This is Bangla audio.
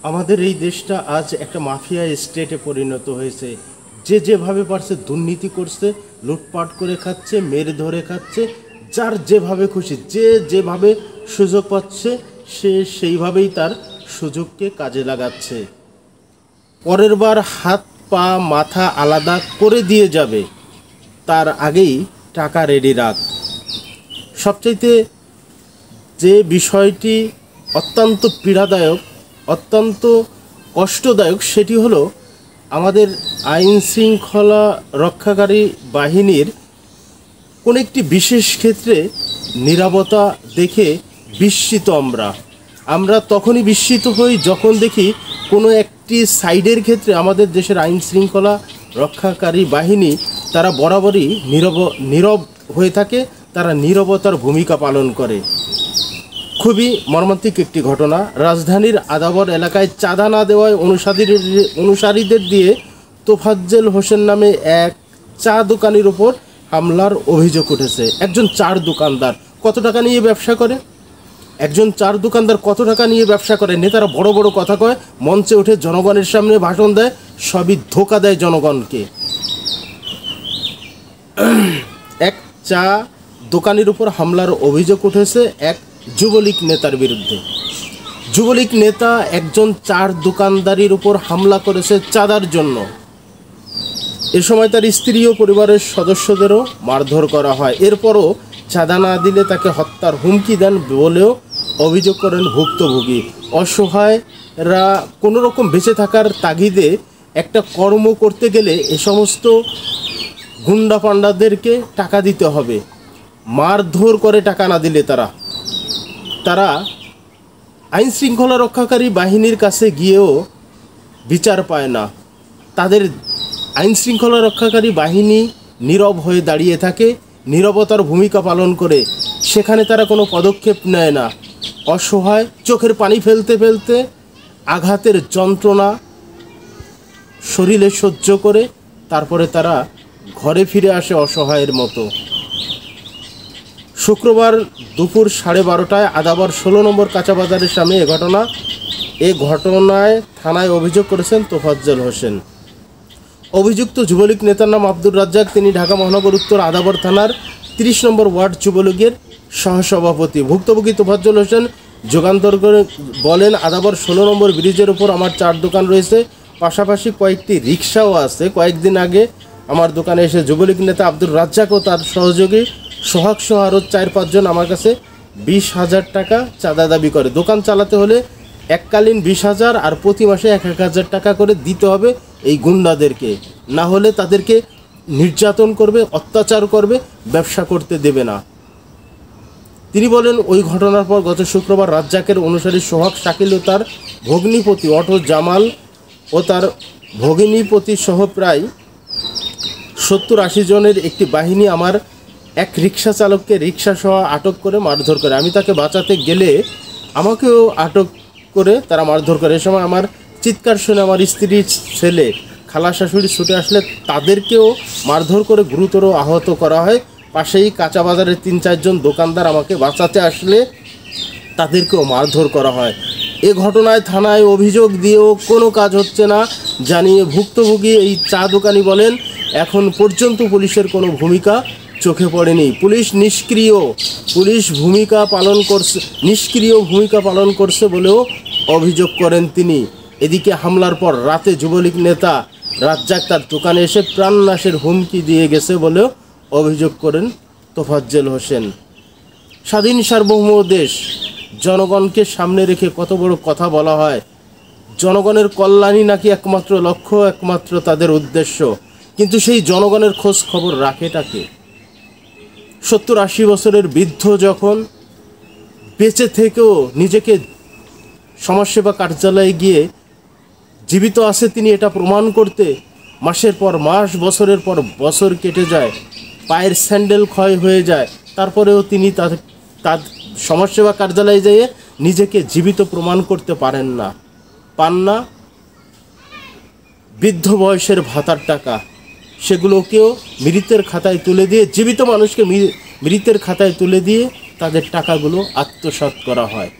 আমাদের এই দেশটা আজ একটা মাফিয়া স্টেটে পরিণত হয়েছে। যে যেভাবে পারছে দুর্নীতি করছে, লুটপাট করে খাচ্ছে, মেরে ধরে খাচ্ছে, যার যেভাবে খুশি, যে যেভাবে সুযোগ পাচ্ছে সে সেইভাবেই তার সুযোগকে কাজে লাগাচ্ছে। পরের বার হাত পা মাথা আলাদা করে দিয়ে যাবে, তার আগেই টাকা রেডি রাখ। সবচাইতে যে বিষয়টি অত্যন্ত পীড়াদায়ক, অত্যন্ত কষ্টদায়ক, সেটি হলো আমাদের আইন শৃঙ্খলা রক্ষাকারী বাহিনীর কোন একটি বিশেষ ক্ষেত্রে নীরবতা দেখে বিস্মিত আমরা তখনই বিস্মিত হই যখন দেখি কোনো একটি সাইডের ক্ষেত্রে আমাদের দেশের আইন শৃঙ্খলা রক্ষাকারী বাহিনী তারা বরাবরই নীরব হয়ে থাকে, তারা নীরবতার ভূমিকা পালন করে। খুবই মর্মান্তিক একটি ঘটনা। রাজধানীর আদাবর এলাকায় চাঁদা না দেওয়ায় অনুসারীদের দিয়ে তোফাজ্জল হোসেন নামে এক চা দোকানির ওপর হামলার অভিযোগ উঠেছে। একজন চার দোকানদার কত টাকা নিয়ে ব্যবসা করে? কত টাকা নিয়ে ব্যবসা করে? নেতারা বড় বড় কথা কয়, মঞ্চে উঠে জনগণের সামনে ভাষণ দেয়, সবই ধোঁকা দেয় জনগণকে। এক চা দোকানির উপর হামলার অভিযোগ উঠেছে এক যুবলীগ নেতার বিরুদ্ধে। যুবলীগ নেতা একজন চার দোকানদারির উপর হামলা করেছে চাঁদার জন্য। এ সময় তার স্ত্রী ও পরিবারের সদস্যদেরও মারধর করা হয়। এরপরও চাঁদা না দিলে তাকে হত্যার হুমকি দেন বলেও অভিযোগ করেন ভুক্তভোগী। অসহায়রা কোনো রকম বেঁচে থাকার তাগিদে একটা কর্ম করতে গেলে এ সমস্ত গুন্ডা পান্ডাদেরকে টাকা দিতে হবে। মারধর করে টাকা না দিলে তারা আইন শৃঙ্খলা রক্ষাকারী বাহিনীর কাছে গিয়েও বিচার পায় না। তাদের আইন শৃঙ্খলা রক্ষাকারী বাহিনী নীরব হয়ে দাঁড়িয়ে থাকে, নীরবতার ভূমিকা পালন করে। সেখানে তারা কোনো পদক্ষেপ নেয় না। অসহায় চোখের পানি ফেলতে ফেলতে আঘাতের যন্ত্রণা শরীরে সহ্য করে তারপরে তারা ঘরে ফিরে আসে অসহায়ের মতো। শুক্রবার দুপুর 12:30টায় আদাবর 16 নম্বর কাঁচা বাজারের সামনে এ ঘটনায় থানায় অভিযোগ করেছেন তোফাজ্জল হোসেন। অভিযুক্ত যুবলীগ নেতার নাম আব্দুর রাজ্জাক। তিনি ঢাকা মহানগর উত্তর আদাবর থানার 30 নম্বর ওয়ার্ড যুবলীগের সহসভাপতি। ভুক্তভোগী তোফাজ্জল হোসেন যুগান্তর করে বলেন, আদাবর 16 নম্বর ব্রিজের উপর আমার 4 দোকান রয়েছে, পাশাপাশি কয়েকটি রিক্সাও আছে। কয়েকদিন আগে আমার দোকানে এসে যুবলীগ নেতা আব্দুর রাজ্জাক ও তার সহযোগী সোহাগ সহ আরও 4-5 জন আমার কাছে 20,000 টাকা চাঁদা দাবি করে। দোকান চালাতে হলে এককালীন 20,000 আর প্রতি মাসে 1,000 টাকা করে দিতে হবে এই গুন্ডাদেরকে, না হলে তাদেরকে নির্যাতন করবে, অত্যাচার করবে, ব্যবসা করতে দেবে না। তিনি বলেন, ওই ঘটনার পর গত শুক্রবার রাজ্জাকের অনুসারী সোহাগ, শাকিল ও তার ভগ্নিপতি অটো জামাল ও তার ভগিনীপতি সহ প্রায় 70-80 জনের একটি বাহিনী আমার এক রিক্সা চালককে রিক্সা সহ আটক করে মারধর করে। আমি তাকে বাঁচাতে গেলে আমাকেও আটক করে তারা মারধর করে। এ সময় আমার চিৎকার শুনে আমার স্ত্রীর ছেলে, খালা শাশুড়ি ছুটে আসলে তাদেরকেও মারধর করে গুরুতর আহত করা হয়। পাশেই কাঁচা বাজারের 3-4 জন দোকানদার আমাকে বাঁচাতে আসলে তাদেরকেও মারধর করা হয়। এ ঘটনায় থানায় অভিযোগ দিয়েও কোনো কাজ হচ্ছে না জানিয়ে ভুক্তভোগী এই চা দোকানি বলেন, এখন পর্যন্ত পুলিশের কোনো ভূমিকা চোখে পড়েনি। পুলিশ নিষ্ক্রিয় ভূমিকা পালন করছে বলেও অভিযোগ করেন তিনি। এদিকে হামলার পর রাতে যুবলীগ নেতা রাজ্জাক তার দোকানে এসে প্রাণনাশের হুমকি দিয়ে গেছে বলেও অভিযোগ করেন তোফাজ্জল হোসেন। স্বাধীন সার্বভৌম দেশ, জনগণকে সামনে রেখে কত বড় কথা বলা হয়। জনগণের কল্যাণই নাকি একমাত্র লক্ষ্য, একমাত্র তাদের উদ্দেশ্য। কিন্তু সেই জনগণের খোঁজ খবর রাখেটাকে? 70-80 বছরের বৃদ্ধ যখন বেঁচে থেকেও নিজেকে সমাজসেবা কার্যালয়ে গিয়ে জীবিত আছে তিনি এটা প্রমাণ করতে মাসের পর মাস, বছরের পর বছর কেটে যায়, পায়ের স্যান্ডেল ক্ষয় হয়ে যায়, তারপরেও তিনি তার সমাজসেবা কার্যালয়ে যেয়ে নিজেকে জীবিত প্রমাণ করতে পান না। বৃদ্ধ বয়সের ভাতার টাকা সেগুলোকেও মৃতের খাতায় তুলে দিয়ে, জীবিত মানুষকে মৃতের খাতায় তুলে দিয়ে তাদের টাকাগুলো আত্মসাৎ করা হয়।